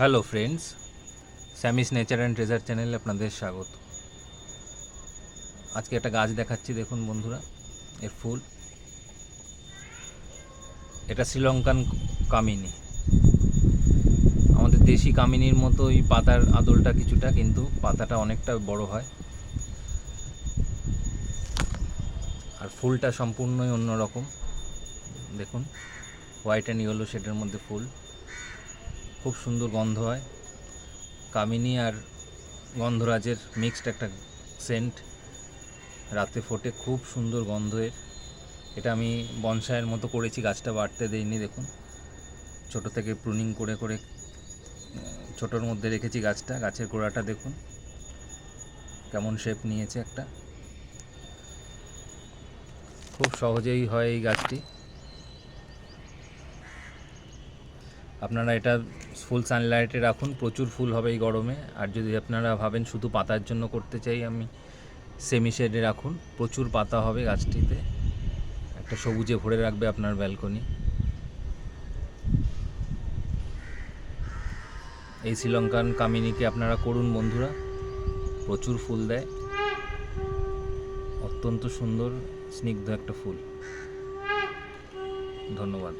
Hello friends, Sammy's nature and treasure চ্যানেলে আপনাদের স্বাগত। আজকে একটা গাছ দেখাচ্ছি, দেখুন বন্ধুরা, এর ফুল। এটা শ্রীলঙ্কান কামিনী। আমাদের দেশি কামিনীর মতোই পাতার আদলটা কিছুটা, কিন্তু পাতাটা অনেকটা বড় হয়, আর ফুলটা সম্পূর্ণই অন্যরকম। দেখুন, হোয়াইট অ্যান্ড ইয়েলো শেডের মধ্যে ফুল, খুব সুন্দর গন্ধ হয়। কামিনী আর গন্ধরাজের মিক্সড একটা সেন্ট, রাতে ফোটে, খুব সুন্দর গন্ধের। এটা আমি বনসাইয়ের মতো করেছি, গাছটা বাড়তে দেইনি। দেখুন, ছোট থেকে প্রুনিং করে করে ছোটোর মধ্যে রেখেছি গাছটা। গাছের গোড়াটা দেখুন কেমন শেপ নিয়েছে একটা। খুব সহজেই হয় এই গাছটি। আপনারা এটা ফুল সানলাইটে রাখুন, প্রচুর ফুল হবে এই গরমে। আর যদি আপনারা ভাবেন শুধু পাতার জন্য করতে চাই আমি, সেমি শেডে রাখুন, প্রচুর পাতা হবে গাছটিতে, একটা সবুজে ভরে রাখবে আপনার ব্যালকনি। এই শ্রীলঙ্কান কামিনীকে আপনারা করুন বন্ধুরা, প্রচুর ফুল দেয়, অত্যন্ত সুন্দর স্নিগ্ধ একটা ফুল। ধন্যবাদ।